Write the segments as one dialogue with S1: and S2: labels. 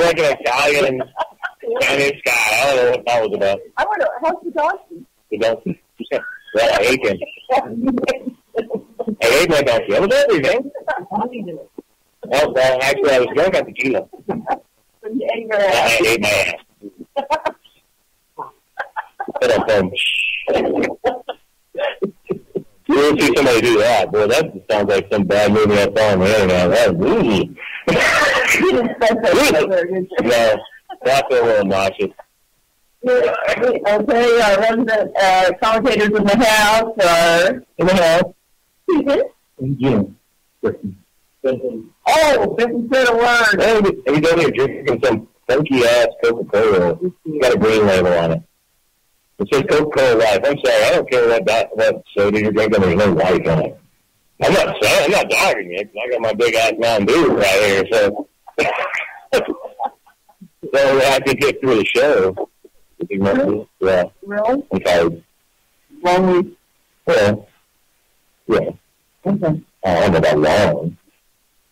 S1: like an Italian Spanish guy. I don't know what that was about.
S2: I wonder, how's the donkey?
S1: The donkey? Well, I hate him. I hate my donkey. I was everything. Oh, well, actually, I was drunk on tequila.
S2: You ate your ass.
S1: I ate my ass. Put up home. You don't see somebody do that. Boy, that sounds like some bad movie I saw on the internet. That was easy.
S2: You didn't expect that.
S1: No, that's a little nauseous.
S2: Okay, resident commentators in the house are in the house.
S1: Jim.
S2: Oh, Benson said a word.
S1: Hey, you down here drinking some funky-ass Coca-Cola. It's got a green label on it. It says Coca-Cola Life. I'm sorry, I don't care what soda you're drinking. There's no life on it. I'm not dogging you, because I got my big-ass Mountain Dew right here, so... So I could get through the show. Yeah.
S2: Really?
S1: I'm tired.
S2: Long week?
S1: Well, yeah.
S2: Okay.
S1: I don't know about long.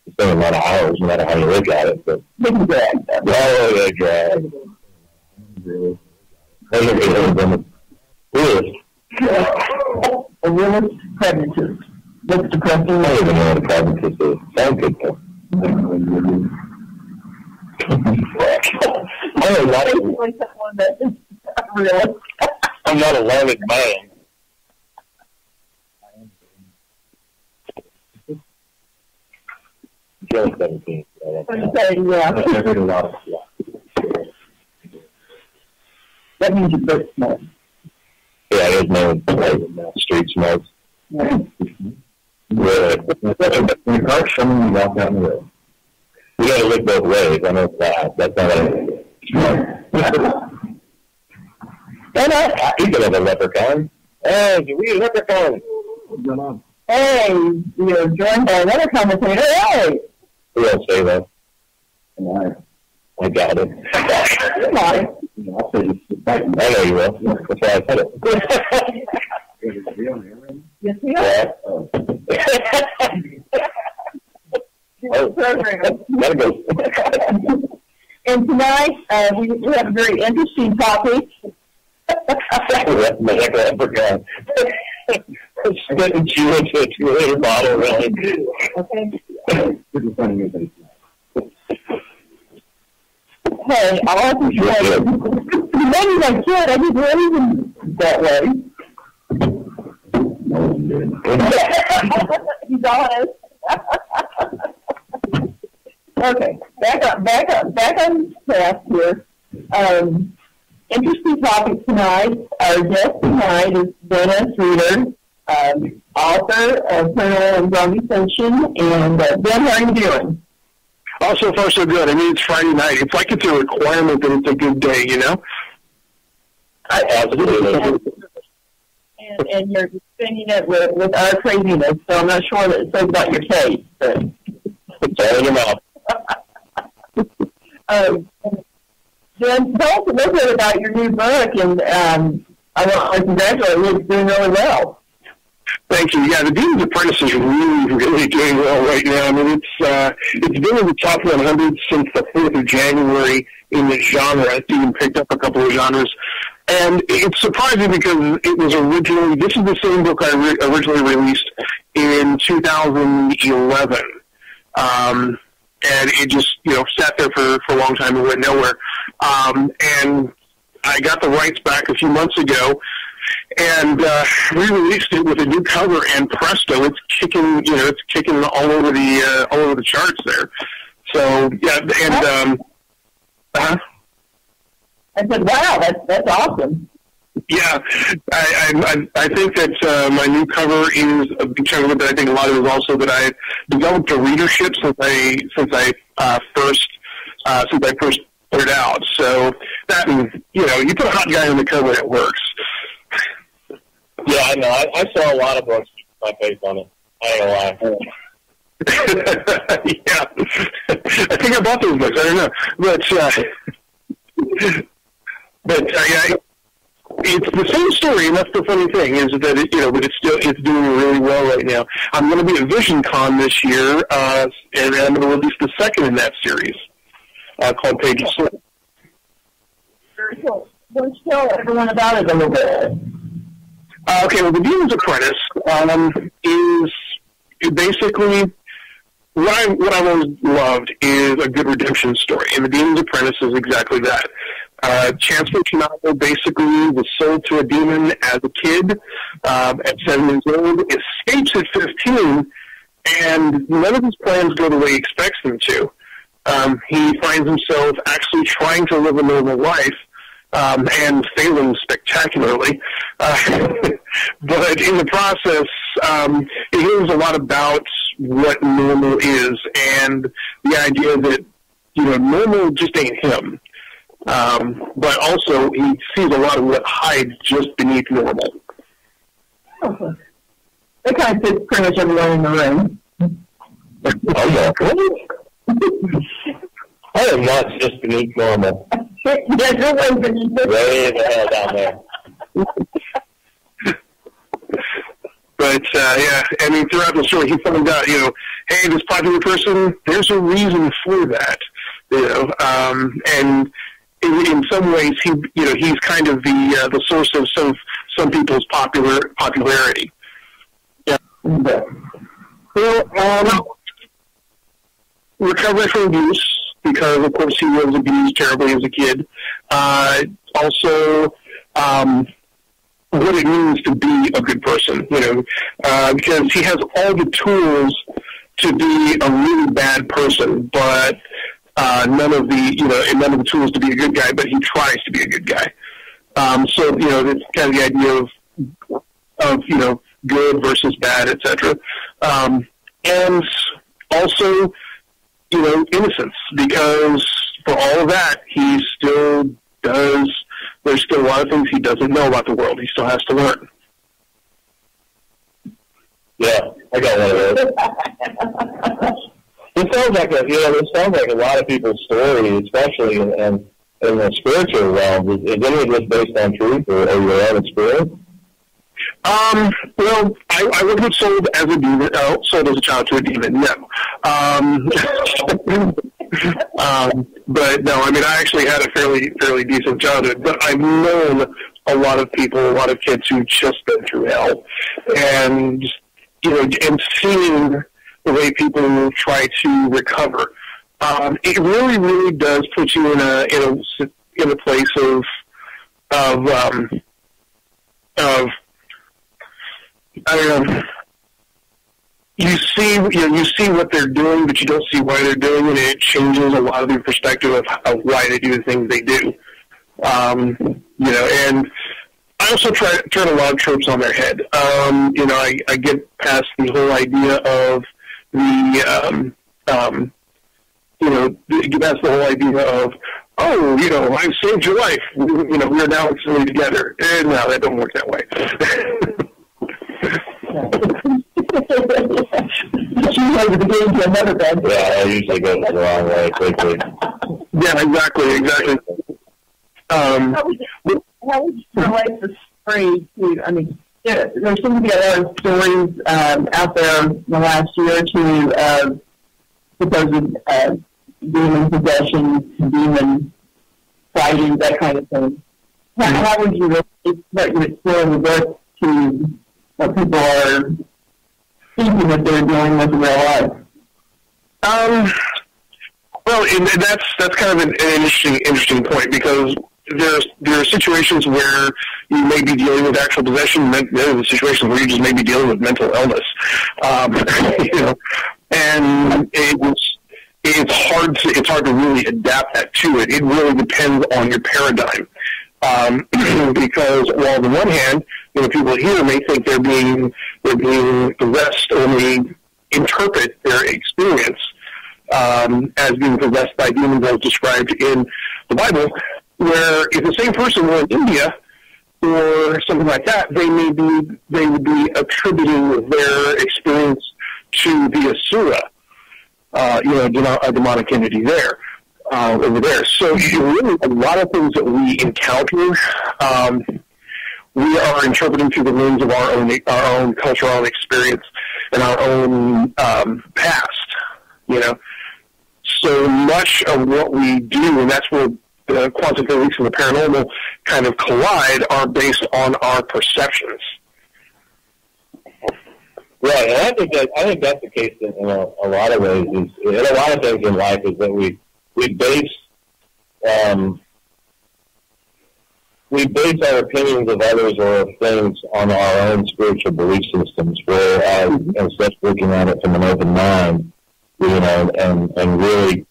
S1: It's been a lot of hours, no matter how you look at it, but...
S2: Big drag.
S1: Oh, yeah, drag. Really? Really?
S2: A realist pragmatist. What's depressing?
S1: I don't even know what a pragmatist is. Sounds good, though. I'm not a learned man. Joe 17.
S2: Yeah. That means you're both smart.
S1: Yeah, there's no street smarts. Really? When the car's coming, you walk down the road. You gotta look both ways. I know that. That's not a smart. Speaking of a leprechaun. Hey, we a leprechaun. What's going on?
S2: Hey, you're joined by another commentator. Hey!
S1: We won't say that. I got it.
S2: Come on.
S1: I'll say this. I know you will. That's why I said it.
S2: Yes, we are.
S1: Gotta go.
S2: And tonight, we have a very interesting topic.
S1: That's my leprechaun. Spitting you into a 2-liter bottle, really.
S2: Okay. Hey, I want to say, maybe I could. I didn't reason that way. He's honest. Okay, back on task here. Interesting topic tonight. Our guest tonight is Dennis Reeder, author of Paranormal and Zombie Fiction. And Ben, how are you doing?
S3: Oh, so far so good. I mean, it's Friday night. It's like it's a requirement that it's a good day, you know?
S1: Absolutely.
S2: And you're spending it with our craziness, so I'm not sure that it says about your taste. But
S1: it's all in your mouth.
S2: Then tell us a little bit about your new book, and I want to congratulate you. It's doing really well.
S3: Thank you. Yeah, The Demon's Apprentice is really doing well right now. I mean, it's been in the top 100 since the 4th of January in the genre. It's even picked up a couple of genres. And it's surprising because this is the same book I originally released in 2011. And it just, sat there for a long time and went nowhere. And I got the rights back a few months ago and re-released it with a new cover, and presto, it's kicking all over the charts there. So yeah, and
S2: I said, wow, that's awesome.
S3: Yeah, I think that my new cover is a big chunk of it, but I think a lot of it is also that I developed a readership since I first put it out. So that, you put a hot guy on the cover, it works.
S1: Yeah, I know. I saw a lot of books with my face on it. I ain't gonna lie.
S3: Yeah, I think I bought those books. I don't know, but yeah, it's the same story, and that's the funny thing is that but it's doing really well right now. I'm going to be at Vision Con this year, and I'm going to release the second in that series. called Page of Soul.
S2: Very cool. Why don't you tell everyone about it a little bit?
S3: Okay, well, The Demon's Apprentice is basically what I've always loved is a good redemption story, and The Demon's Apprentice is exactly that. Chancellor Chinabo basically was sold to a demon as a kid at 7 years old, escapes at 15, and none of his plans go the way he expects them to. He finds himself actually trying to live a normal life, and failing spectacularly. But in the process, he hears a lot about what normal is, and the idea that, normal just ain't him. But also, he sees a lot of what hides just beneath normal.
S2: Okay. That kind of fits pretty much everyone in the room.
S1: Oh, yeah. I am not just beneath normal.
S2: Yeah, you're way beneath it.
S1: Way the hell down there.
S3: But, yeah, I mean, throughout the story, he finds out, hey, this popular person, there's a reason for that, and in some ways, he's kind of the source of some people's popularity. Yeah. Well, recovery from abuse, because of course he was abused terribly as a kid. Also, what it means to be a good person, because he has all the tools to be a really bad person, but none of the tools to be a good guy, but he tries to be a good guy. So, it's kind of the idea of good versus bad, etc. And also, innocence, because for all of that, he still does, there's still a lot of things he doesn't know about the world. He still has to learn.
S1: Yeah, I got one of those. It sounds like a lot of people's story, especially in the spiritual realm. Is any of this based on truth or your own experience?
S3: Well, I wasn't sold as a demon, sold as a child to a demon, no. But no, I mean, I actually had a fairly decent childhood, but I've known a lot of people, a lot of kids who've just been through hell, and and seeing the way people try to recover, it really, really does put you in a place of I don't know. You see what they're doing, but you don't see why they're doing it, and it changes a lot of your perspective of why they do the things they do. And I also try to turn a lot of tropes on their head. I get past the whole idea of get past the whole idea of, I've saved your life. We're now instantly together. And no, that don't work that way.
S1: Yeah, it usually goes the wrong way quickly.
S3: Yeah, exactly.
S2: How would you relate the story to, I mean, there seems to be a lot of stories out there in the last year or two of supposed demon possession, demon fighting, that kind of thing. How would you relate what you explore in the book to what people are thinking that they're dealing with in real life?
S3: Well, that's kind of an interesting point, because there are situations where you may be dealing with actual possession, and there are situations where you just may be dealing with mental illness. And it's hard to really adapt that to it. It really depends on your paradigm. Because while on the one hand, people here may think they're being possessed, or may interpret their experience as being possessed by demons as described in the Bible, where if the same person were in India or something like that, they would be attributing their experience to the Asura, a demonic entity there. Over there. So really, a lot of things that we encounter, we are interpreting through the lens of our own culture, our own experience, and our own past. so much of what we do, and that's where the quantum physics and the paranormal kind of collide, are based on our perceptions.
S1: Right, and I think that's the case in a lot of ways. In a lot of things in life, is that we base our opinions of others or of things on our own spiritual belief systems, whereas instead of looking at it from an open mind, and really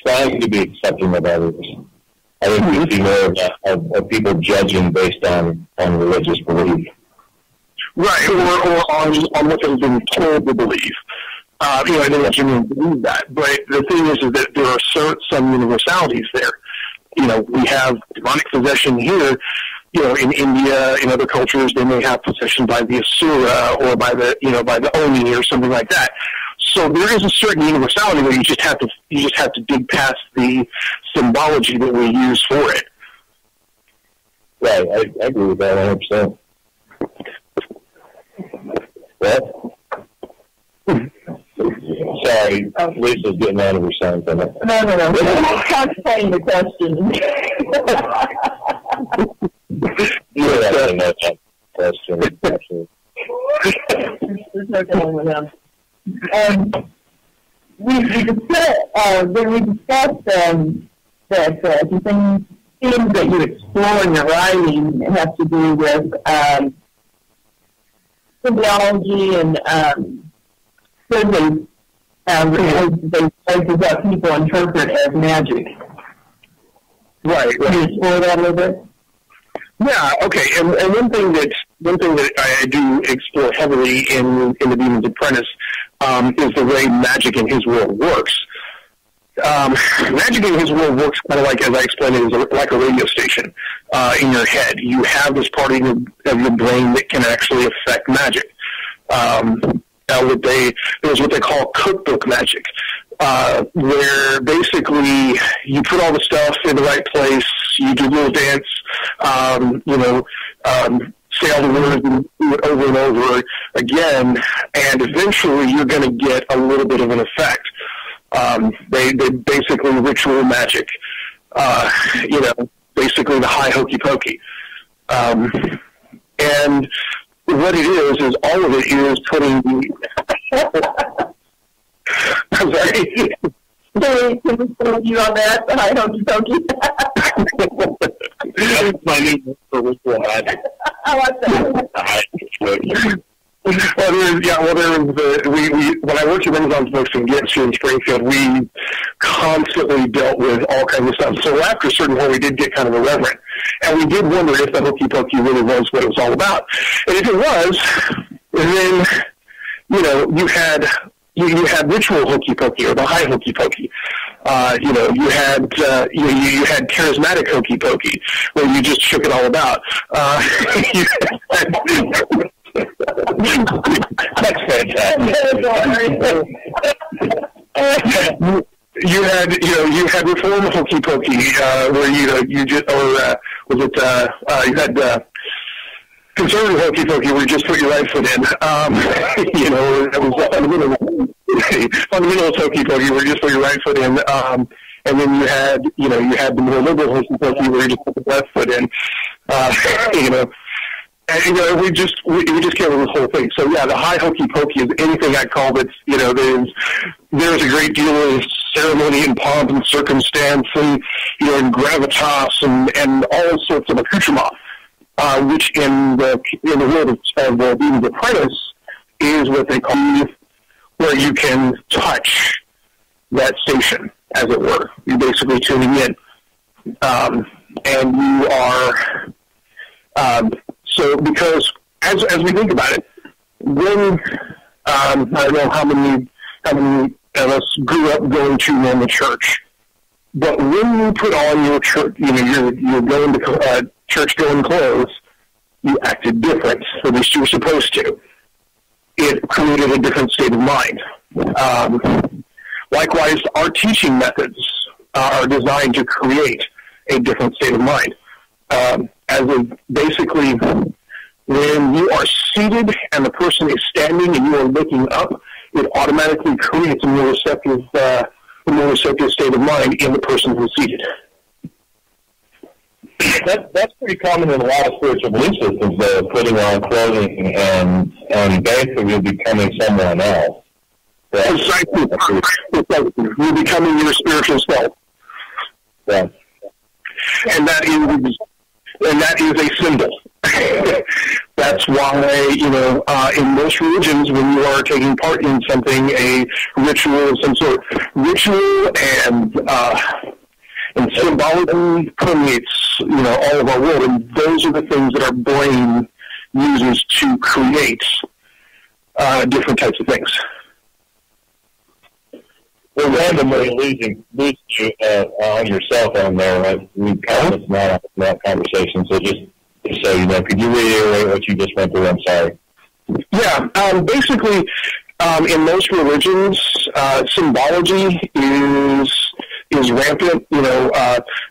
S1: trying to be accepting of others. I think we see more of people judging based on religious belief.
S3: Right, or on what they've been told to believe. I don't genuinely believe that. But the thing is that there are some universalities there. We have demonic possession here. In India, in other cultures, they may have possession by the Asura or by the Oni or something like that. So there is a certain universality where you just have to dig past the symbology that we use for it.
S1: Right, I agree with that 100%. What? Sorry, Lisa's getting out of her sound.
S2: No. I'm contemplating the question.
S1: You don't have to know that question.
S2: There's no going with them. We discussed that the things that you explore in your writing have to do with symbology and certainly places that people interpret as magic.
S3: Right.
S2: Can you explore that a little bit?
S3: Yeah. Okay. And one thing that I do explore heavily in The Demon's Apprentice is the way magic in his world works. Magic in his world works kind of like, as I explained it, is like a radio station in your head. You have this part of your brain that can actually affect magic. There's what they call cookbook magic, where basically you put all the stuff in the right place, you do a little dance, say all the words and do it over and over again, and eventually you're going to get a little bit of an effect. They basically ritual magic, basically the high hokey pokey. And what it is all of it is putting I'm sorry.
S2: Can we put you on that? The high hokey pokey?
S1: That's my new word for ritual magic.
S2: I like that.
S3: When I worked at Renaissance Books and Gets here in Springfield, we constantly dealt with all kinds of stuff. So after a certain point, we did get kind of irreverent. And we did wonder if the hokey pokey really was what it was all about. And if it was, then, you had ritual hokey pokey or the high hokey pokey. You had charismatic hokey pokey where you just shook it all about.
S1: That's fantastic.
S3: You had reform hokey pokey, where you had conservative hokey pokey where you just put your right foot in. It was fundamentalist hokey pokey where you just put your right foot in. And then you had the more liberal hokey pokey where you just put the left foot in. And, we just came with this whole thing. So, yeah, the high hokey pokey is anything I call it. There's a great deal of ceremony and pomp and circumstance and, and gravitas and all sorts of accoutrement, which in the world of The Demon's Apprentice is what they call where you can touch that station, as it were. You're basically tuning in. And you are... So, because as we think about it, when I don't know how many of us grew up going to normal church, but when you put on your church, you're going to church going clothes, you acted different, or at least you were supposed to. It created a different state of mind. Likewise, our teaching methods are designed to create a different state of mind. Basically, when you are seated and the person is standing and you are looking up, it automatically creates a more receptive the monocyclic state of mind in the person who's seated.
S1: That's pretty common in a lot of spiritual belief systems, though, putting on clothing and basically becoming someone else.
S3: Precisely. You're becoming your spiritual self.
S1: Yeah.
S3: And that is a symbol. That's why, in most religions, when you are taking part in something, a ritual of some sort, ritual and symbolism permeates, all of our world, and those are the things that our brain uses to create different types of things.
S1: We're randomly losing you on your cell phone there. Right? We've kind of not on that conversation, so just so you know, could you reiterate what you just went through? I'm sorry.
S3: Yeah, basically, in most religions, symbology is rampant.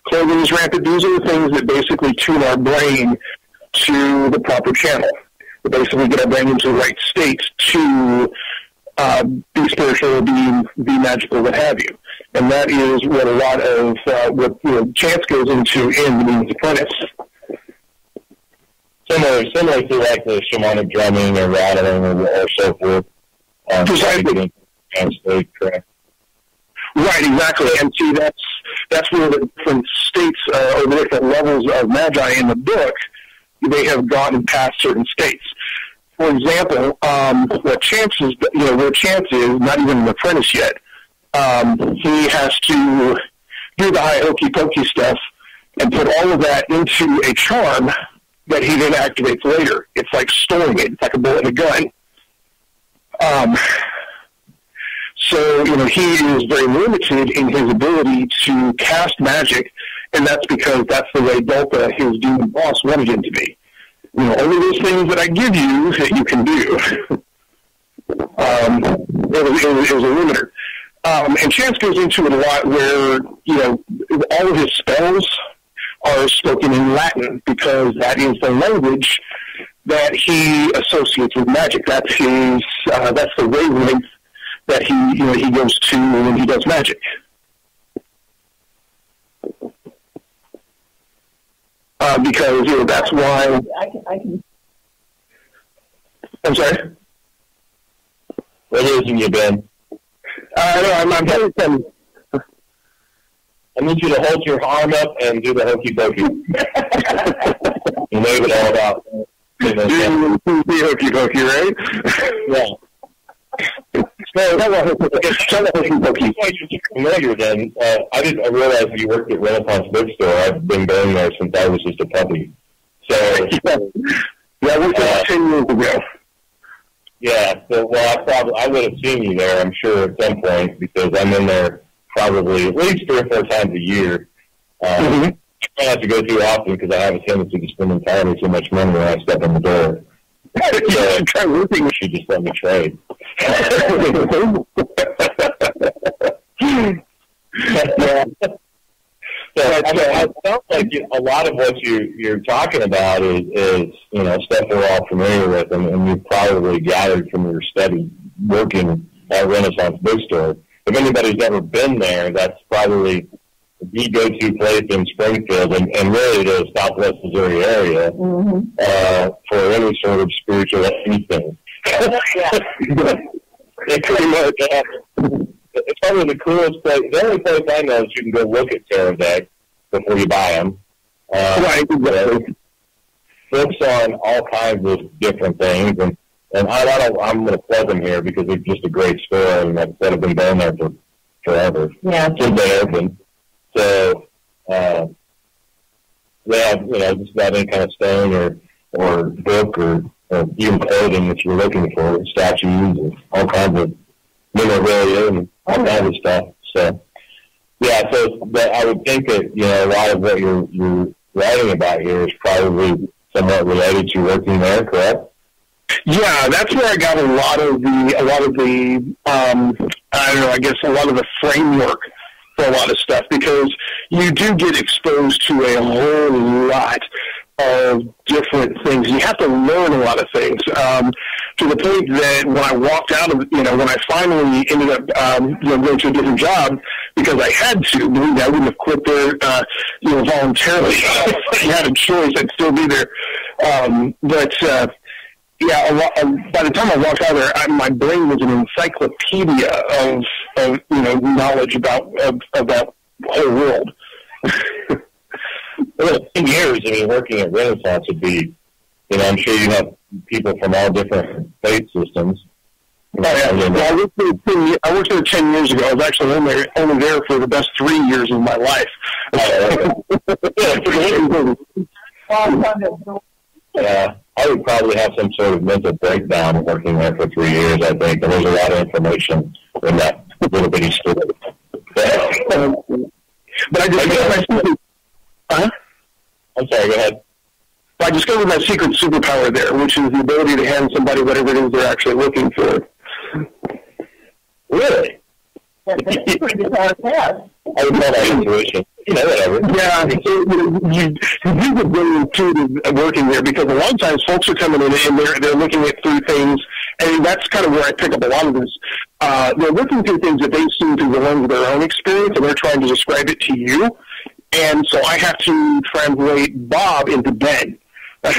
S3: Clothing is rampant. These are the things that basically tune our brain to the proper channel. That basically get our brain into the right state to be spiritual, be magical, what have you. And that is what a lot of what chance goes into in the Means Apprentice.
S1: Similar to like the shamanic drumming or rattling or so forth.
S3: Precisely.
S1: Correct.
S3: Right, exactly. And see, that's where the different states or the different levels of magi in the book, they have gotten past certain states. For example, where Chance is not even an apprentice yet. He has to do the high hokey pokey stuff and put all of that into a charm that he then activates later. It's like storing it. It's like a bullet in a gun. So, he is very limited in his ability to cast magic, and that's because that's the way Delta, his demon boss, wanted him to be. Only those things that I give you that you can do. It was a limiter. And Chance goes into it a lot where, all of his spells are spoken in Latin because that is the language that he associates with magic. That's the wavelength that he goes to when he does magic. Because that's why
S2: I can.
S3: I'm sorry.
S1: What losing you, Ben?
S3: I'm very excited.
S1: I need you to hold your arm up and do the hokey pokey. You know it all about.
S3: The hokey pokey, right?
S1: Yeah. Familiar then. I didn't realize you worked at Renaissance Bookstore. I've been going there since I was just a puppy. So
S3: yeah, I worked there 10 years ago.
S1: Yeah, so I would have seen you there, I'm sure, at some point, because I'm in there probably at least 3 or 4 times a year. I try not to go too often because I have a tendency to spend entirely too much money when I step in the door. So try roofing. You should just let me trade. Yeah. So it sounds like a lot of what you're talking about is stuff we're all familiar with, and you've probably gathered from your study working at Renaissance Bookstore. If anybody's ever been there, that's probably the go-to place in Springfield and really the Southwest Missouri area for any sort of spiritual anything. It pretty much. It's probably the coolest place. The only place I know is you can go look at tarot decks before you buy them.
S3: Right, exactly.
S1: Books on all kinds of different things, and I'm going to plug them here because they're just a great store, and like I said, I've been going there for forever.
S2: Yeah.
S1: Since they opened. So, they have, just about any kind of stone or book or even clothing that you're looking for, statues and all kinds of memorabilia and all kinds of stuff. So, yeah, so I would think that, a lot of what you're writing about here is probably somewhat related to working there, correct?
S3: Yeah, that's where I got a lot of the I guess a lot of the framework for a lot of stuff, because you do get exposed to a whole lot of different things. You have to learn a lot of things. to the point that when I walked out of, when I finally ended up, going to a different job because I had to, believe me, I wouldn't have quit there, voluntarily. If I had a choice, I'd still be there. By the time I walked out of there, my brain was an encyclopedia of knowledge about that whole world.
S1: Well, 10 years, working at Renaissance would be, I'm sure you have people from all different faith systems.
S3: Oh, yeah. Well, I worked there 10 years ago. I was actually only there for the best 3 years of my life.
S1: Yeah, I would probably have some sort of mental breakdown working there for 3 years, I think. And there's a lot of information in that little bitty story.
S3: But I discovered my secret.
S1: I'm sorry, go ahead.
S3: I discovered my secret superpower there, which is the ability to hand somebody whatever it is they're actually looking for.
S1: Really?
S2: That's a pretty good test.
S1: I would call that intuition. Whatever.
S3: Yeah, you do get very intuitive working there because a lot of times folks are coming in and they're looking at through things, and that's kind of where I pick up a lot of this. They're looking through things that they've seen through the lens of their own experience, and they're trying to describe it to you. And so I have to translate Bob into Ben. So I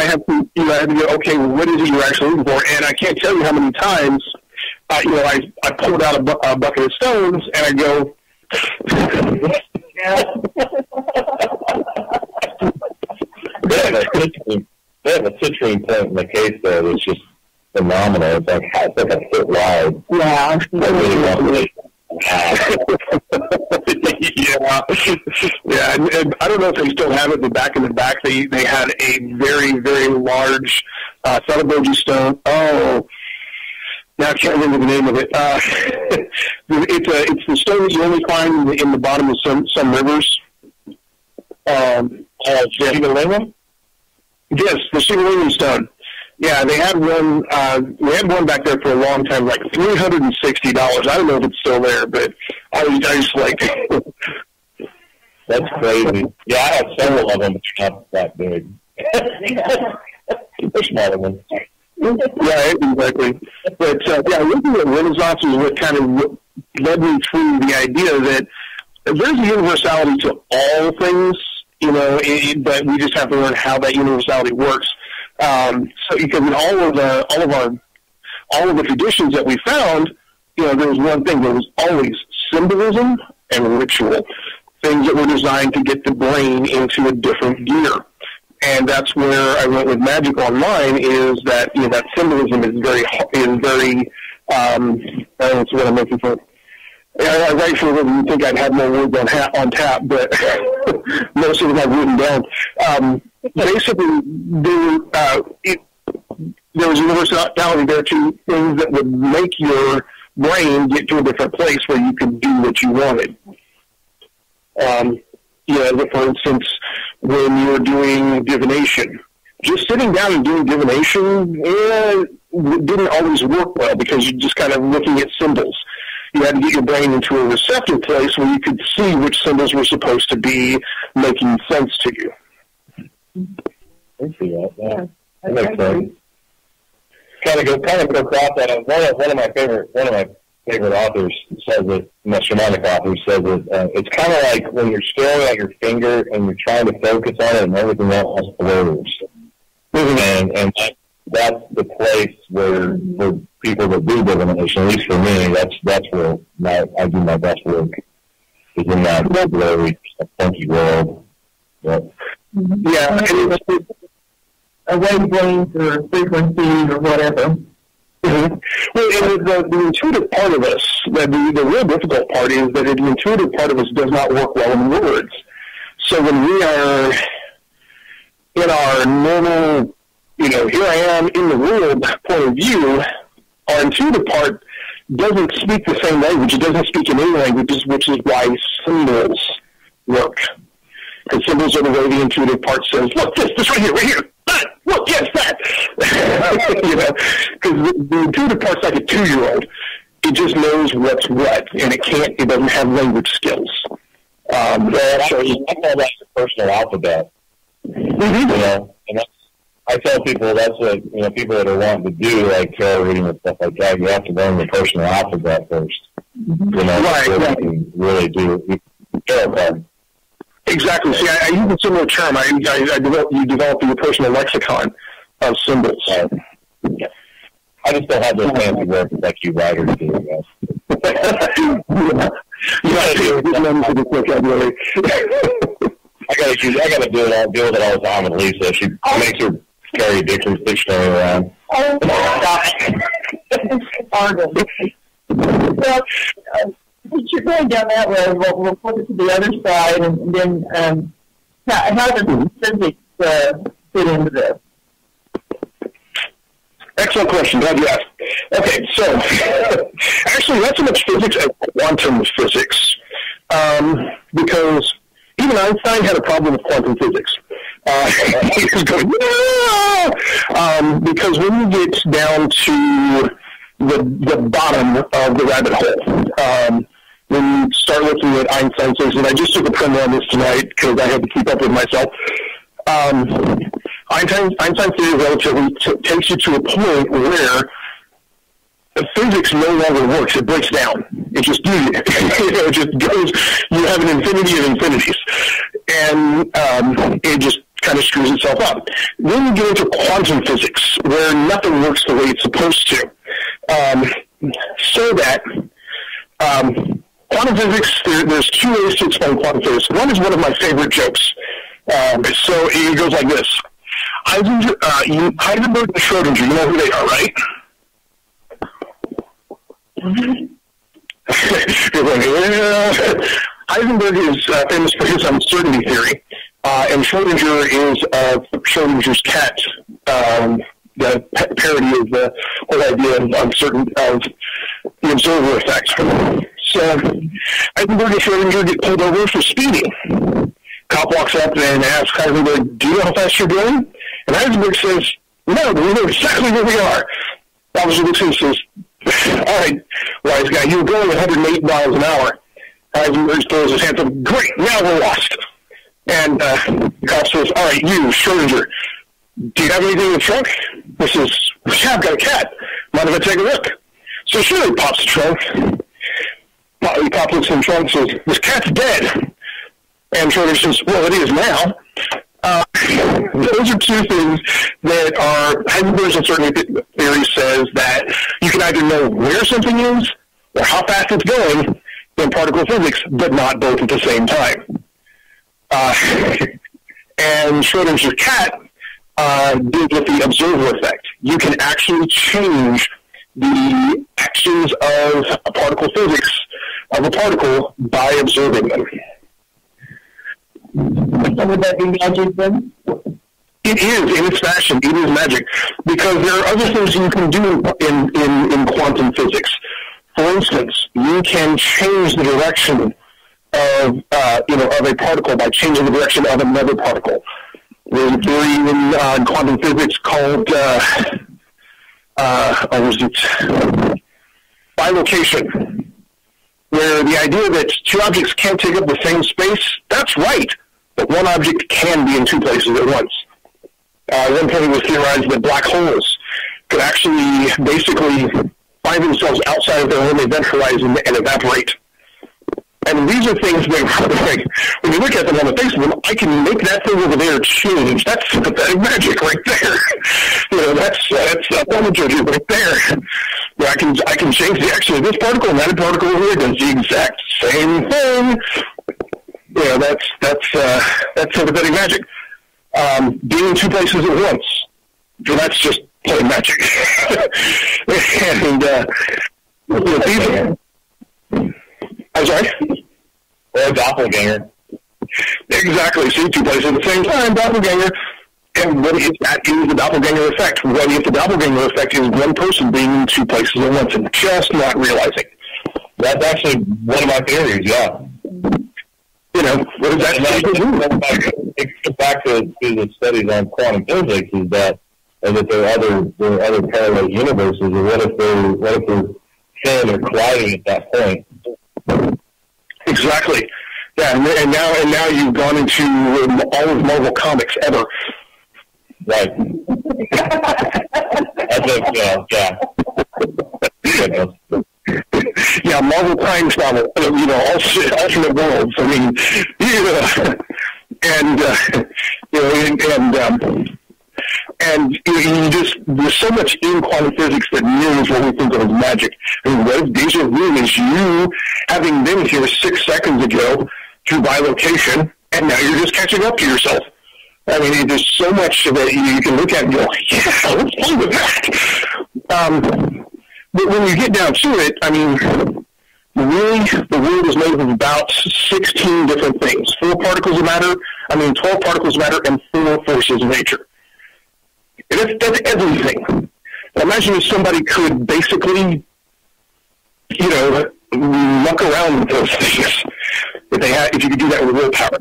S3: have to, go, okay, well, what is it you're actually looking for? And I can't tell you how many times, I pulled out a bucket of stones and I go,
S1: they have a citrine point in the case there that's just phenomenal. It's like a foot wide.
S2: Yeah.
S1: I really want to
S3: and I don't know if they still have it, but back in the back, they had a very, very large Celebrity stone. Oh, now I can't remember the name of it. It's the stone that you only find in the bottom of some rivers.
S1: Shivalingam?
S3: Yes, the Shivalingam stone. Yeah, they had one. We had one back there for a long time, like $360. I don't know if it's still there, but I was like,
S1: that's crazy. Yeah, I have several of them, but they're not that big. They're smaller ones.
S3: Yeah, exactly. But looking at Renaissance is what kind of led me through the idea that there's a universality to all things, but we just have to learn how that universality works. So because in all of the traditions that we found, there was one thing. There was always symbolism and ritual, things that were designed to get the brain into a different gear. And that's where I went with magic online. Is that that symbolism is very that's what I'm looking for. I write for them. You think I'd have more words on tap, but most of them I've written down. Basically, there was universality there to things that would make your brain get to a different place where you could do what you wanted. For instance, when you were doing divination, just sitting down and doing divination didn't always work well because you're just kind of looking at symbols. You had to get your brain into a receptive place where you could see which symbols were supposed to be making sense to you.
S1: I see that. Yeah, that makes sense. Kind of go across that. One of my favorite authors says it. My shamanic author says it. It's kind of like when you're staring at your finger and you're trying to focus on it, and everything else blurs. And that's the place where people that do divination, at least for me, that's where I do my best work. Is in that blurry, funky world. But,
S2: yeah, it's a wavelength or frequency or whatever.
S3: Mm-hmm. Well, and the intuitive part of us, the real difficult part is that the intuitive part of us does not work well in words. So when we are in our normal, here I am in the world point of view, our intuitive part doesn't speak the same language. It doesn't speak in any languages, which is why symbols work. Because symbols are the way the intuitive part says, look, this right here, that, look, yes, that. Because the intuitive part's like a 2-year-old. It just knows what's what, and it doesn't have language skills. I call that the personal alphabet. Mm-hmm. And
S1: I tell people that's what, people that are wanting to do, like tarot reading and stuff like that, you have to learn the personal alphabet first.
S3: Right.
S1: You can really do tarot card.
S3: Exactly. See, I use a similar term. You develop your personal lexicon of symbols.
S1: I just don't have those fancy words like you writers do, I guess.
S3: You gotta do the vocabulary.
S1: I gotta deal with it all the time with Lisa. She makes her carry Dictionary around.
S2: Oh my God. Well, since you're going down that way, we'll flip it to the other side, and then how does physics fit into this?
S3: Excellent question. Glad you asked. Okay, so actually, not so much physics as quantum physics, because even Einstein had a problem with quantum physics. He was going, no! Because when you get down to the bottom of the rabbit hole, when you start looking at Einstein's things, and I just took a primer on this tonight because I had to keep up with myself. Einstein's theory of relativity takes you to a point where physics no longer works. It breaks down. It just it just goes. You have an infinity of infinities, and it just kind of screws itself up. Then you get into quantum physics, where nothing works the way it's supposed to. So that quantum physics, there's two ways to explain quantum physics. One is one of my favorite jokes. So it goes like this. Heisenberg and Schrodinger, you know who they are, right? Heisenberg is famous for his uncertainty theory, and Schrodinger is Schrodinger's cat, the parody of the whole idea of the observer effect. So Heisenberg and Schrodinger get pulled over for speeding. Cop walks up and asks Heisenberg, do you know how fast you're going? And Heisenberg says, no, we know exactly where we are. Officer looks and says, all right, wise guy, you were going 108 miles an hour. Heisenberg throws his hands up, great, now we're lost. And the cop says, all right, you, Schrodinger, do you have anything in the trunk? He says, yeah, I've got a cat. Mind if I take a look? So Schrodinger pops the trunk. The cop looks in the trunk and says, this cat's dead. And Schrodinger says, well, it is now. Those are two things that are, Heisenberg's uncertainty theory says that you can either know where something is or how fast it's going in particle physics, but not both at the same time. And Schrodinger's cat deals with the observer effect. You can actually change the actions of a particle physics of a particle by observing them.
S2: So would that be magic then?
S3: It is, in its fashion, it is magic, because there are other things you can do in quantum physics. For instance, you can change the direction of a particle by changing the direction of another particle. There's a theory in quantum physics called bilocation, where the idea that two objects can't take up the same space, that's right, but one object can be in two places at once. At one point it was theorized that black holes could actually basically find themselves outside of their own event horizon and evaporate. And these are things that, when you look at them on the face of them, I can make that thing over there change. That's sympathetic magic right there. That's thaumaturgy right there. Where I can change the action of this particle and that particle over there does the exact same thing. That's sympathetic magic. Being in two places at once. So that's just plain magic. And I'm sorry?
S1: Or a doppelganger.
S3: Exactly. See, two places at the same time, doppelganger. And what if that is the doppelganger effect? What if the doppelganger effect is one person being in two places at once and just not realizing?
S1: That's actually one of my theories, yeah.
S3: What does that say?
S1: It goes back to the studies on quantum physics is that there are other parallel universes, or what if they're saying they're colliding at that point?
S3: Exactly. Yeah, and now you've gone into all of Marvel Comics ever.
S1: Right. I think so, yeah.
S3: Yeah, Marvel Times novel, alternate worlds. I mean, and you just, there's so much in quantum physics that mirrors what we think of as magic. I mean, what deja vu is you having been here 6 seconds ago through bilocation, and now you're just catching up to yourself. I mean, there's so much that you can look at and go, yeah, what's wrong with that? But when you get down to it, I mean, really, the world is made of about 16 different things. 12 particles of matter, and 4 forces of nature. And that's everything. Imagine if somebody could basically, muck around with those things. If you could do that with willpower.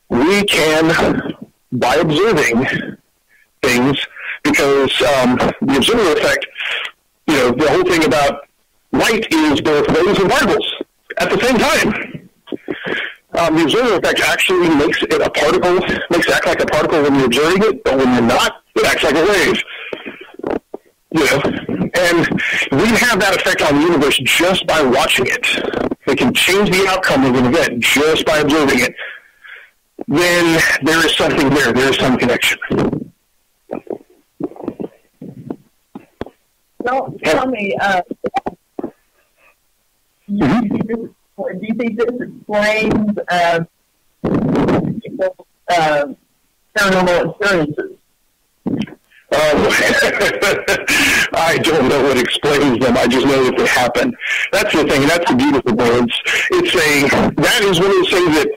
S3: We can, by observing things, because the observer effect, the whole thing about light is both waves and particles at the same time. The observer effect actually makes it act like a particle when you're observing it, but when you're not, it acts like a wave. And we have that effect on the universe just by watching it. We can change the outcome of an event just by observing it. Then there is something there. There is some connection.
S2: Well, tell me, do you think this explains paranormal experiences?
S3: I don't know what explains them. I just know that they happen. That's the thing. That's the beautiful part. That is one of the things that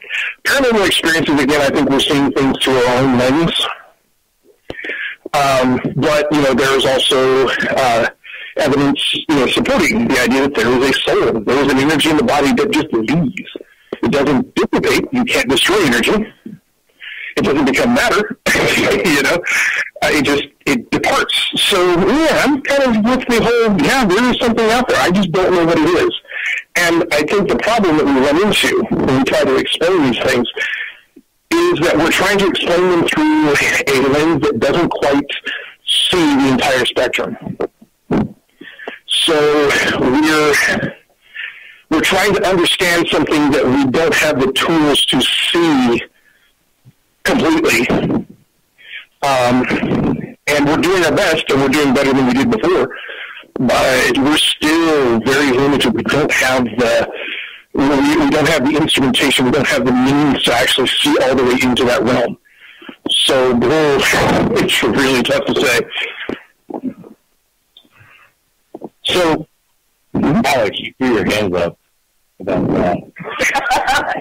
S3: paranormal experiences, again, I think we're seeing things through our own lens. But, there's also evidence, supporting the idea that there is a soul. There is an energy in the body that just leaves. It doesn't dissipate. You can't destroy energy. It doesn't become matter. It departs. So, yeah, I'm kind of with the whole, there is something out there. I just don't know what it is. And I think the problem that we run into when we try to explain these things is that we're trying to explain them through a lens that doesn't quite see the entire spectrum. So we're trying to understand something that we don't have the tools to see completely. And we're doing our best, and we're doing better than we did before, but we're still very limited. We don't have we don't have the instrumentation, we don't have the means to actually see all the way into that realm. So it's really tough to say. So,
S1: Alex, you threw your hands up about that.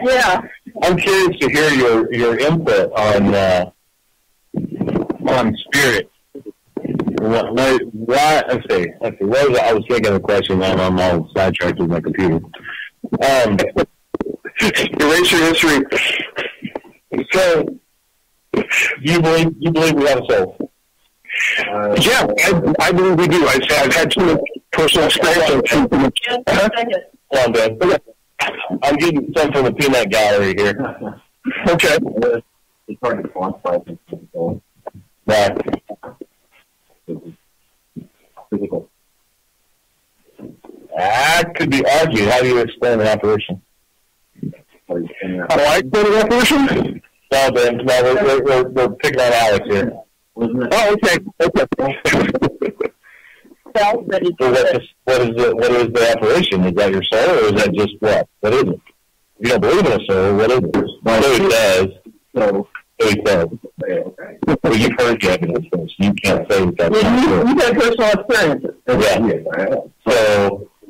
S2: Yeah.
S1: I'm curious to hear your input on spirit. Why? Let's see. I was thinking of a question, and I'm all sidetracked with my computer.
S3: Erase your history.
S1: So, you believe we have a soul?
S3: Yeah, I believe we do. I've had too much personal experience.
S1: Hold on, Ben. I'm getting some from the peanut gallery here.
S3: Okay.
S1: It's hard to quantify things. Right. Physical. That could be argued. How do you explain an apparition?
S3: How do I explain an apparition?
S1: No, Ben. No, we're picking on Alex here.
S3: Oh, okay.
S1: So what is the apparition? Is that your soul, or is that just what? What is it? If you don't believe in a soul, what is it? So he says. So he says. Okay. Well, you've heard the evidence first. You can't say that that's not true.
S2: You've had personal experiences.
S1: Yeah. So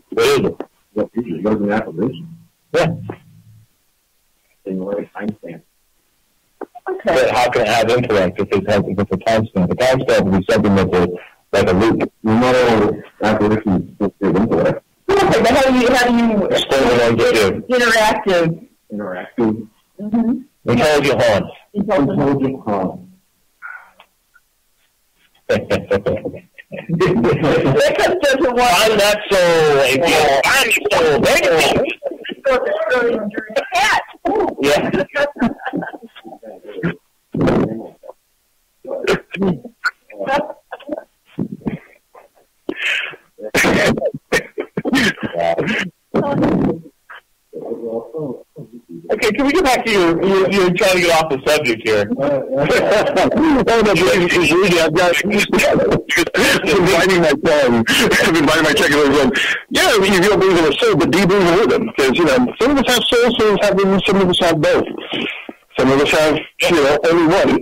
S1: what is it? What is an apparition? Yeah. In the timestamp. Okay. But how can it have intellect if it's a timestamp? A timestamp would be something that's like a loop. You know, apparition is supposed to have intellect.
S2: Okay, but how do you interactive?
S1: Interactive. Mm-hmm. Intelligent haunts. Intelligent haunts.
S2: Because doesn't want.
S1: I'm not so. I'm so big.
S2: The cat.
S1: Yeah. Okay, can we get back to you're trying to get off the subject here?
S3: Oh, no, it's really, I've inviting my son. I've invited my check and yeah, you don't believe in a soul, but do you believe in rhythm? Because, some of us have souls, some of us have both. Some of us have, only one.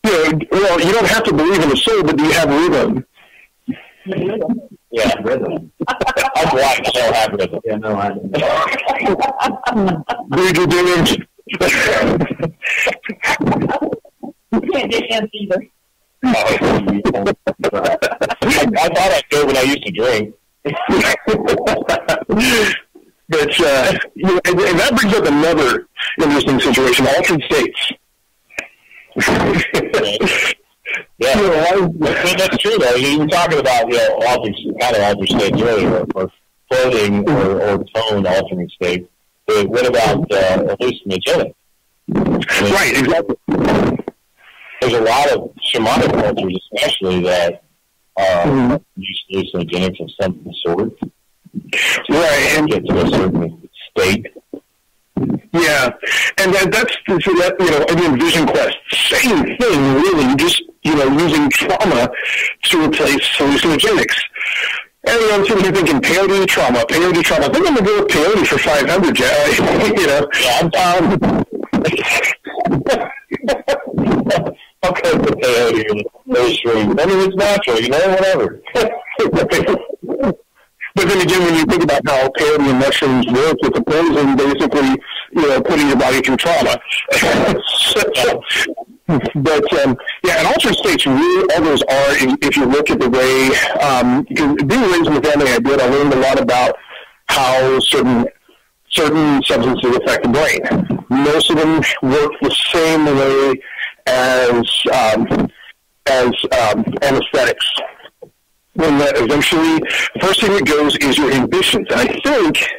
S3: But, well, you don't have to believe in a soul, but do you have rhythm?
S1: Yeah, rhythm. I'm black, I don't have rhythm. Yeah, no, I don't.
S3: Dude, you're doing...
S2: You can't get hands either.
S1: I thought I could when I used to drink.
S3: But, and that brings up another interesting situation, altered states.
S1: Yeah, that's true though. You were talking about altered states earlier, or floating or tone alternate states. But what about hallucinogenic?
S3: Right, exactly.
S1: There's a lot of shamanic cultures, especially that use hallucinogenics of some sort.
S3: Right,
S1: and get to a certain state.
S3: Yeah, and that's again, Vision Quest, same thing, really, just, using trauma to replace hallucinogenics. And I'm sitting here thinking, peyote trauma. I think I'm going to go with peyote for 500, Jack.
S1: Okay, with peyote, I mean, it's natural, whatever.
S3: But then again, when you think about how peyote and mushrooms work with the poison, basically, putting your body through trauma. But, and altered states really others are, if you look at the way, because being raised in the family I did, I learned a lot about how certain substances affect the brain. Most of them work the same way as anesthetics. When that eventually, the first thing that goes is your inhibitions. And I think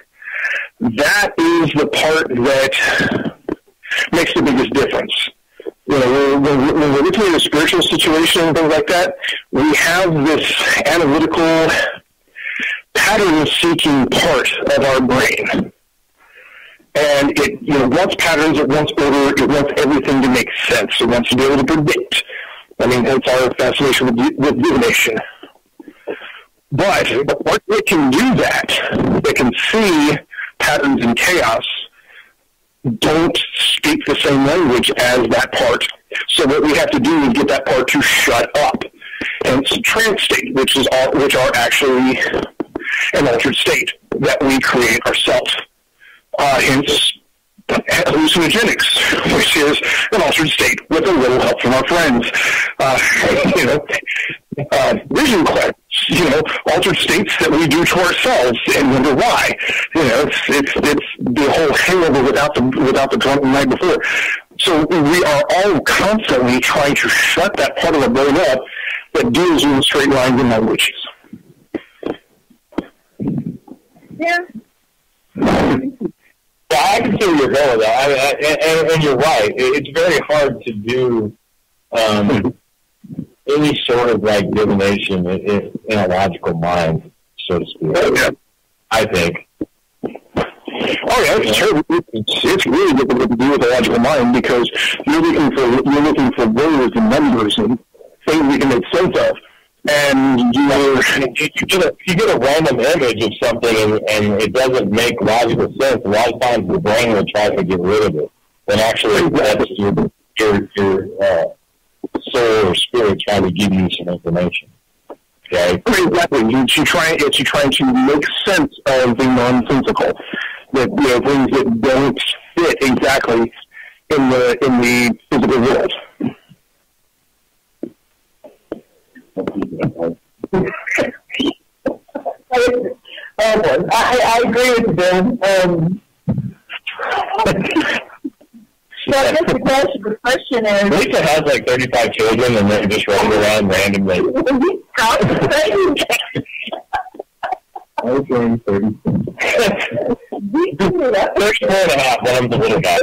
S3: that is the part that makes the biggest difference. When we're looking at a spiritual situation and things like that, we have this analytical, pattern-seeking part of our brain. And it wants patterns, it wants order, it wants everything to make sense. It wants to be able to predict. I mean, it's our fascination with divination. But the part that can do that can see patterns in chaos, don't speak the same language as that part. So what we have to do is get that part to shut up. And it's a trance state, which are actually an altered state that we create ourselves. Hence, hallucinogenics, which is an altered state with a little help from our friends. Vision quests, altered states that we do to ourselves and wonder why. It's the whole hangover without the drunk the night before. So we are all constantly trying to shut that part of the brain up that deals with straight lines and languages.
S2: Yeah.
S1: Yeah, I can see where you're going with that. And you're right. It's very hard to do any sort of divination in a logical mind, so to speak.
S3: Yeah.
S1: I think.
S3: Oh yeah, it's really difficult to do with a logical mind because you're looking for words and numbers and things we can make sense of. And you get a random image of something and it doesn't make logical sense. A lot of times the brain will try to get rid of it. When actually that's your soul or spirit trying to give you some information. Okay? Exactly. You're trying to make sense of the nonsensical. That things that don't fit exactly in the physical world.
S2: I agree with you, Ben. So I guess the question is...
S1: Lisa has 35 children and they're just running around randomly. I was going 30. 34 and a half when I'm the little guy.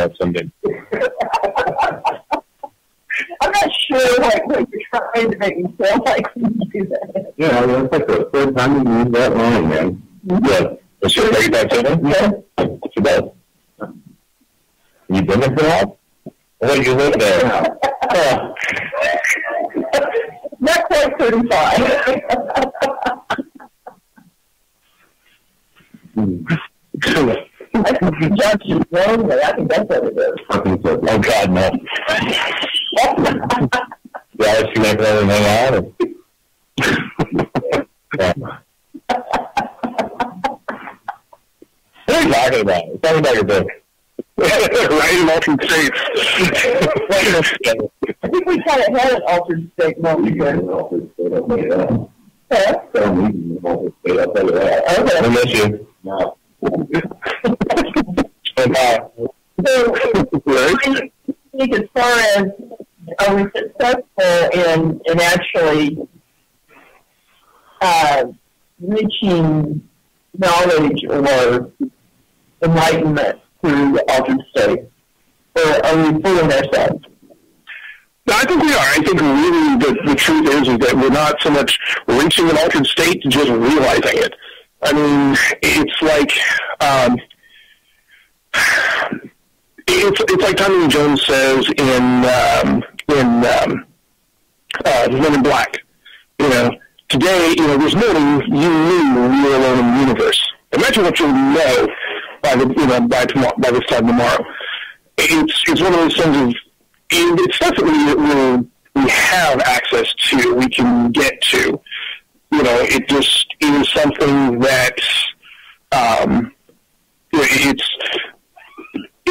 S1: that someday.
S2: I'm not sure what you're trying to make me sound like when you do that.
S1: Yeah, that's like the third time you use that line, man. Yeah. Is she take that to me? Yeah. She does. You been there for that? Well, you live there.
S2: Not quite 35. I think Johnson's lonely. I think that's what it is.
S1: Oh, God, no. Yeah, let's connect everything out. What are you talking about? Tell me about your book.
S3: Right in alternate states.
S2: I think we kind of had an altered state moment.
S1: You guys an altered state, I'll tell you that. Okay. I miss you. No.
S2: So, I think as far as are we successful in actually reaching knowledge or enlightenment through the altered state, or are we fooling ourselves?
S3: No, I think we are. I think really the truth is that we're not so much reaching an altered state, just realizing it. I mean, it's like it's like Tommy Lee Jones says in Men in Black. You know, today, you know, this morning you knew you were alone in the universe. Imagine what you'll know by this time tomorrow. It's one of those things of it's stuff that we have access to, we can get to. You know, it just is something that it's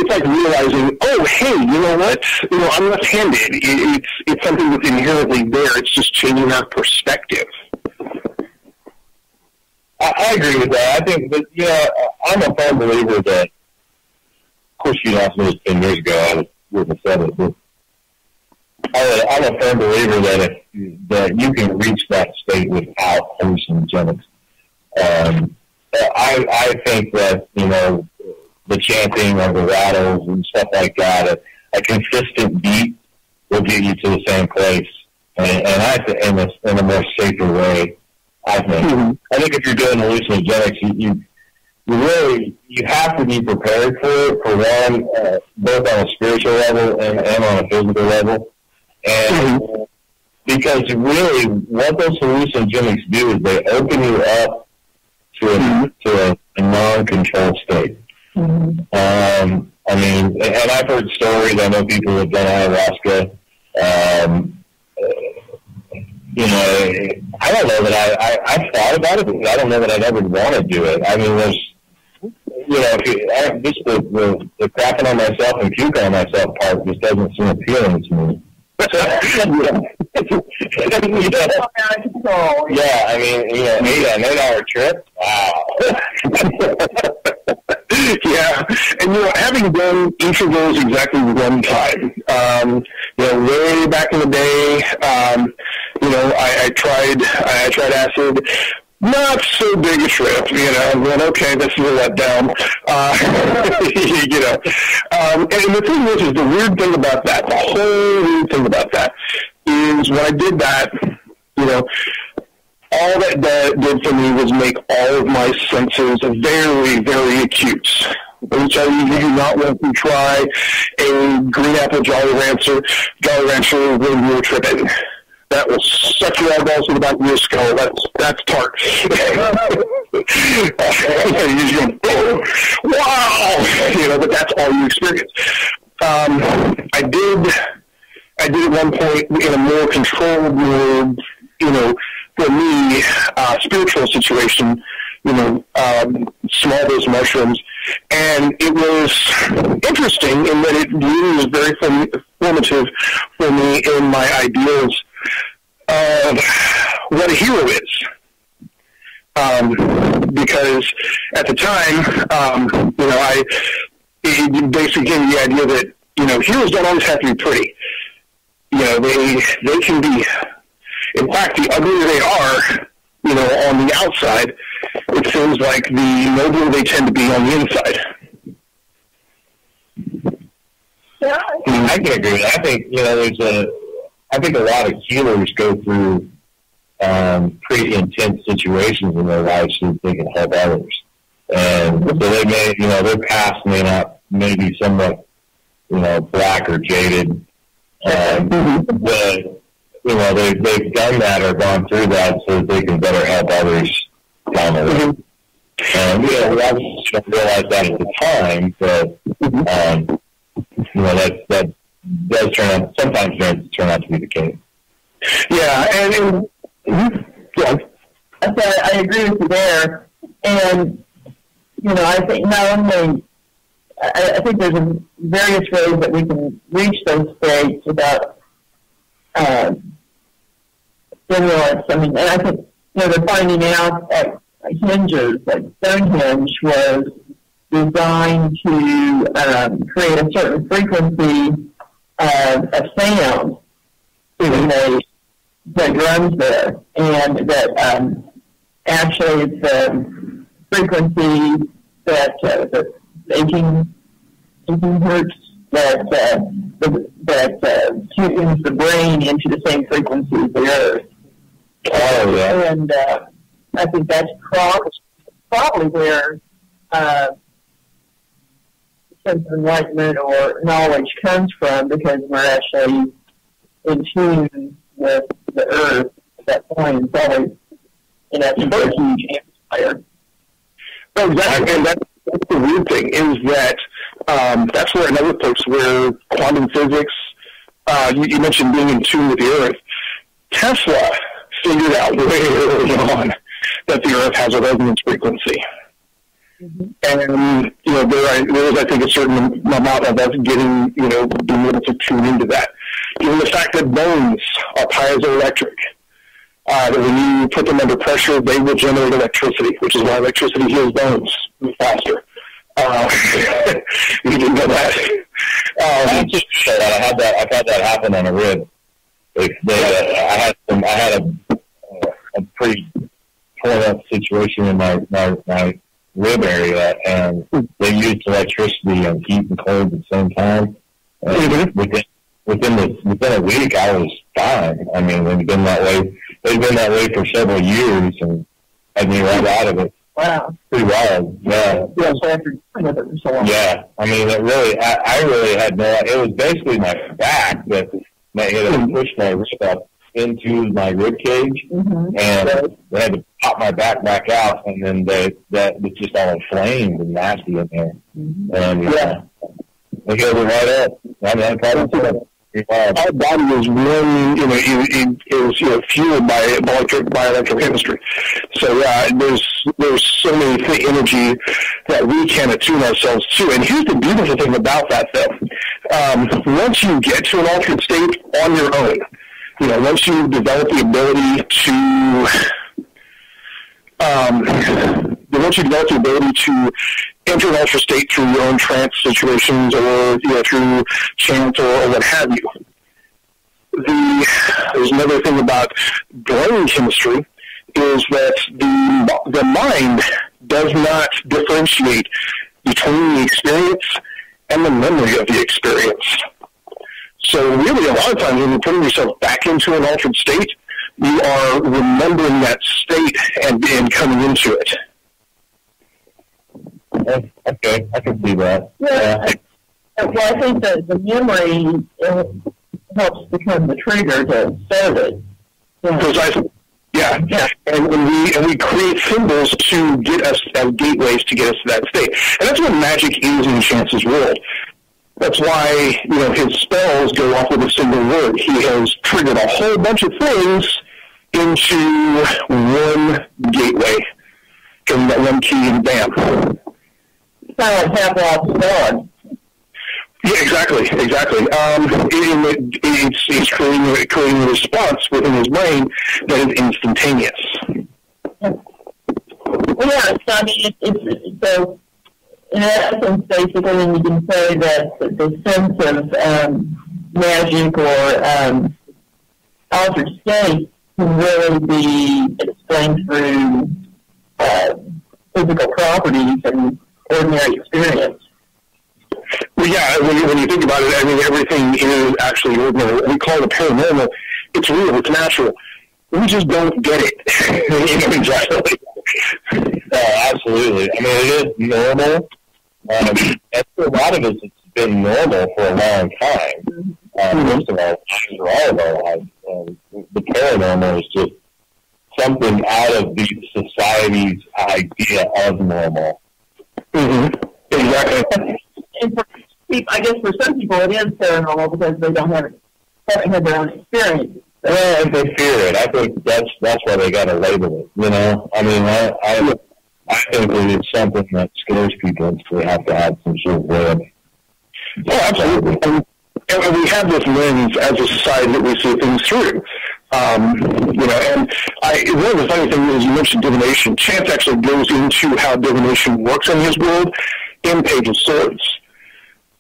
S3: like realizing, oh, hey, you know what? You know, I'm left-handed. It's something that's inherently there. It's just changing our perspective.
S1: I agree with that. I think that, you know, I'm a firm believer that, of course, you asked me this 10 years ago, I wouldn't have said it, but I'm a firm believer that you can reach that state without hallucinogenics. I think that, you know, the chanting or the rattles and stuff like that, a consistent beat will get you to the same place, and I think in a more safer way. I think. Mm-hmm. I think if you're doing hallucinogenics, you have to be prepared for it. For one, both on a spiritual level and on a physical level, and because really, what those hallucinogenics do is they open you up to a non-controlled state. Mm-hmm. I mean, and I've heard stories. I know people have done ayahuasca. You know, I don't know that I've thought about it, but I don't know that I'd ever want to do it. I mean, there's, you know, just the crapping on myself and puking on myself part just doesn't seem appealing to me. Yeah, I mean, you know, an 8-hour trip. Wow.
S3: Yeah, and you know, having done each of those exactly one time, you know, way back in the day, you know, I tried acid. Not so big a trip, you know. I'm going, okay, this is a letdown. You know, and the thing is the weird thing about that, the whole weird thing about that, is when I did that, you know, all that did for me was make all of my senses very, very acute. Which I do not want to try a green apple Jolly Rancher when you're tripping. That will suck your eyeballs to the back of your skull. That's tart. You just go, oh, wow! You know, but that's all you experience. I did at one point in a more controlled, more, you know, for me, spiritual situation, you know, small dose mushrooms, and it was interesting in that it really was very formative for me in my ideas of what a hero is. Because at the time, you know, it basically gave me the idea that, you know, heroes don't always have to be pretty. You know, they can be, in fact, the uglier they are, you know, on the outside, it seems like the nobler they tend to be on the inside.
S1: I can agree with that. I think, I think a lot of healers go through pretty intense situations in their lives so they can help others. And so they may, their past may not, maybe somewhat, black or jaded. But, they've done that or gone through that so that they can better help others down the road. And, we obviously don't realize that at the time, but, that does sometimes turn out to be the case.
S3: Yeah, yeah.
S2: I agree with you there. And, I think not only, I think there's various ways that we can reach those states without stimulants. I mean, and I think, they're finding out that hinges, like Stonehenge was designed to create a certain frequency of sound when they drums there, and that actually it's the frequency that 18 hertz that tunes the brain into the same frequency as the earth.
S1: Oh, yeah.
S2: And I think that's probably where sense of enlightenment or knowledge comes from, because we're actually in tune with the earth at that point. It's always, a huge amplifier.
S3: Oh, exactly. And that's the weird thing, is that that's where another place where quantum physics, you mentioned being in tune with the earth. Tesla figured out way early on that the earth has a resonance frequency. Mm-hmm. And, there is, I think, a certain amount of us getting, being able to tune into that. Even the fact that bones are piezoelectric, that when you put them under pressure, they will generate electricity, which is why electricity heals bones faster. You didn't know that.
S1: I've had that happen on a rib. I had a pretty torn up situation in my rib area, and they used electricity and heat and cold at the same time. And within a week, I was fine. I mean, they'd been that way for several years, and had me right out of it.
S2: Wow,
S1: pretty wild. Yeah.
S2: Yeah. So after with it for so long.
S1: Yeah. I mean, I really had no. It was basically my back that it pushed my rib up into my rib cage, and they had to pop my back out, and then that was just all inflamed and nasty in there. Mm-hmm. And they gave it right up. I mean,
S3: our body is one, is fueled by electrochemistry. So there's so many energy that we can attune ourselves to. And here's the beautiful thing about that, though. Once you get to an altered state on your own, once you develop the ability to enter an altered state through your own trance situations, or through chant or what have you. There's another thing about brain chemistry, is that the mind does not differentiate between the experience and the memory of the experience. So really, a lot of times when you're putting yourself back into an altered state, you are remembering that state and coming into it.
S1: Okay, I can see that.
S2: Yeah. Well, I think that the memory helps become the trigger to start it.
S3: Precisely. Yeah. And we create symbols to get us as gateways to get us to that state. And that's what magic is in Chance's world. That's why, his spells go off with a single word. He has triggered a whole bunch of things into one gateway. Giving that one key and bam.
S2: It's kind of like Pavlov's dog.
S3: Yeah, exactly. He's creating a response within his brain that is instantaneous.
S2: Well, yeah, so I mean, so in essence, basically, and you can say that the sense of magic or altered state can really be explained through physical properties and ordinary experience.
S3: Well, yeah, when you think about it, I mean, everything is actually ordinary. What we call the paranormal, it's real, it's natural. We just don't get it.
S1: Exactly. Absolutely. I mean, it is normal. And for a lot of us, it's been normal for a long time. Most of our lives, or all of our lives. The paranormal is just something out of the society's idea of normal.
S3: Exactly.
S2: And for people, I guess for some people it is paranormal because they haven't had their own experience.
S1: Well, if they fear it, I think that's why they got to label it. You know, I mean, I think that it's something that scares people, and so we have to have some sort of way of.
S3: Oh, absolutely. And we have this lens as a society that we see things through. You know, and one of the funny things is you mentioned divination. Chance actually goes into how divination works in his world in Page of Swords,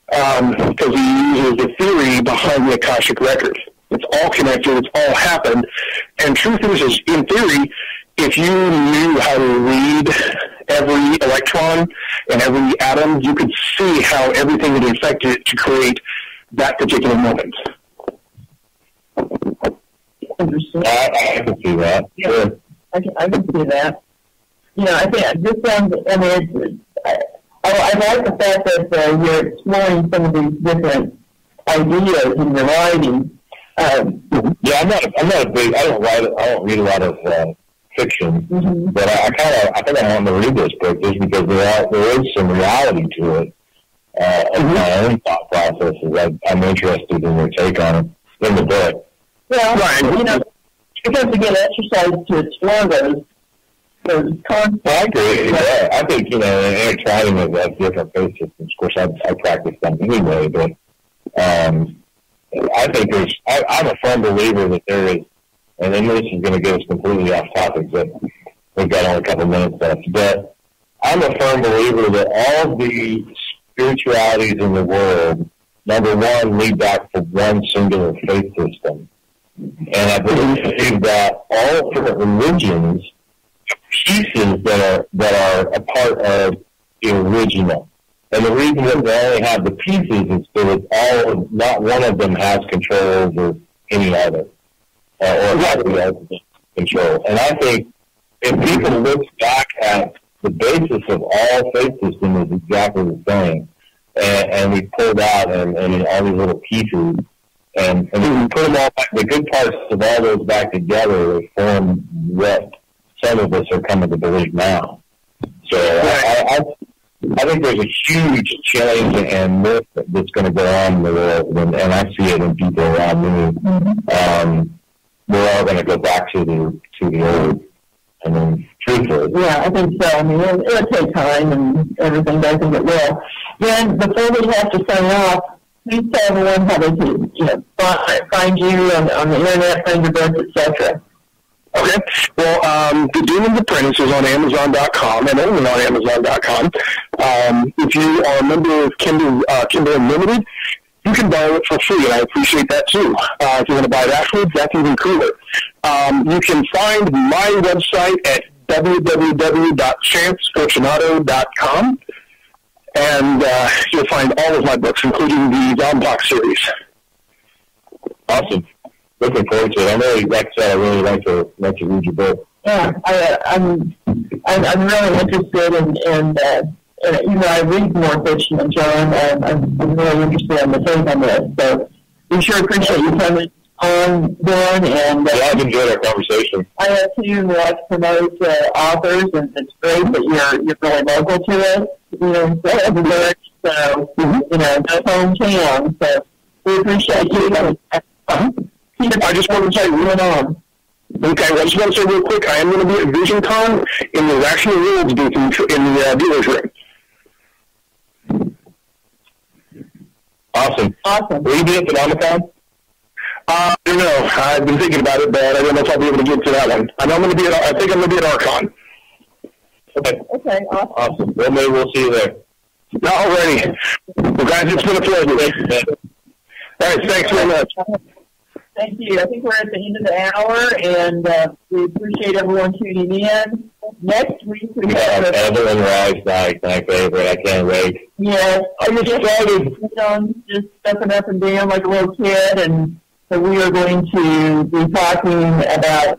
S3: because he uses the theory behind the Akashic record. It's all connected. It's all happened. And truth is, in theory, if you knew how to read every electron and every atom, you could see how everything would affect it to create that particular moment.
S2: Interesting.
S1: I can see that.
S2: Yeah.
S1: Sure.
S2: I can see that. You know, I think this sounds. I mean, I like the fact that you're exploring some of these different ideas in your writing.
S1: Yeah, I'm not a big. I don't read a lot of fiction, but I think I want to read this book just because there is some reality to it. Of my own thought processes. I'm interested in your take on it in the book.
S2: Well, right. You know, because we get exercise to explore those concepts.
S1: Well, I agree. Yeah, I think, you know, intertwining of different faith systems. Of course, I practice them anyway, but I think I'm a firm believer that there is, and then this is going to get us completely off topic, but we've got only a couple minutes left. But I'm a firm believer that all the spiritualities in the world, number one, lead back to one singular faith system. And I believe that all different religions have pieces that are a part of the original. And the reason that they only have the pieces is that not one of them has control over any other, or has the other control. And I think if people look back at the basis of all faith systems is exactly the same, and we pulled out and all these little pieces, and we put them all back, the good parts of all those back together, they form what some of us are coming to believe now. So I think there's a huge change and myth that's going to go on in the world, and I see it in people around me. We're all going to go back to the old. I mean, truthfully.
S2: Yeah, I think so. I mean, it'll take time and everything, but I think it will. Then, before we have to sign off, please tell everyone how they can, find you on the internet, find your books, etc.
S3: Okay. Well, The Demon's Apprentice is on Amazon.com and only on Amazon.com. If you are a member of Kindle Unlimited, you can buy it for free, and I appreciate that too. If you want to buy it afterwards, that's even cooler. You can find my website at www.chancefortunato.com, and you'll find all of my books, including the Zomblock series.
S1: Awesome. Looking forward to it. I really like to read your book.
S2: Yeah, I'm really interested in I read more fiction than John. I'm really interested in the take on this. So we sure appreciate you coming on, Dylan. And
S1: I've enjoyed our conversation.
S2: I have too. We like to promote authors, and it's great that you're really local to us. So no hometown. So we appreciate you. I
S3: just want to say, okay, I just want to say real quick, I am going to be at VisionCon in the Rational Worlds booth in the dealer's room.
S1: Awesome. Will you be at Phenomenon?
S3: I don't know. I've been thinking about it, but I don't know if I'll be able to get to that one. I think I'm going to be at Archon.
S1: Okay.
S2: Okay,
S1: awesome. Well, maybe we'll see you there.
S3: Alrighty. Well, guys, it's been a pleasure. All right, thanks very much.
S2: Thank you. I think we're at the end of the hour, and we appreciate everyone tuning in. Next week we have
S1: Evelyn Rice night, my favorite. I can't wait.
S2: Yes, I'm excited. Just stepping up and down like a little kid, and so we are going to be talking about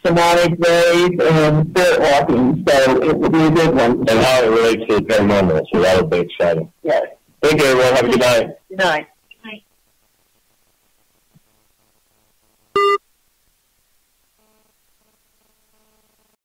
S2: somatic waves and spirit walking. So it will be a good one.
S1: And how it relates to the paranormal. So that will be exciting.
S2: Yes.
S1: Thank you, everyone. Have a good night.
S2: Good night.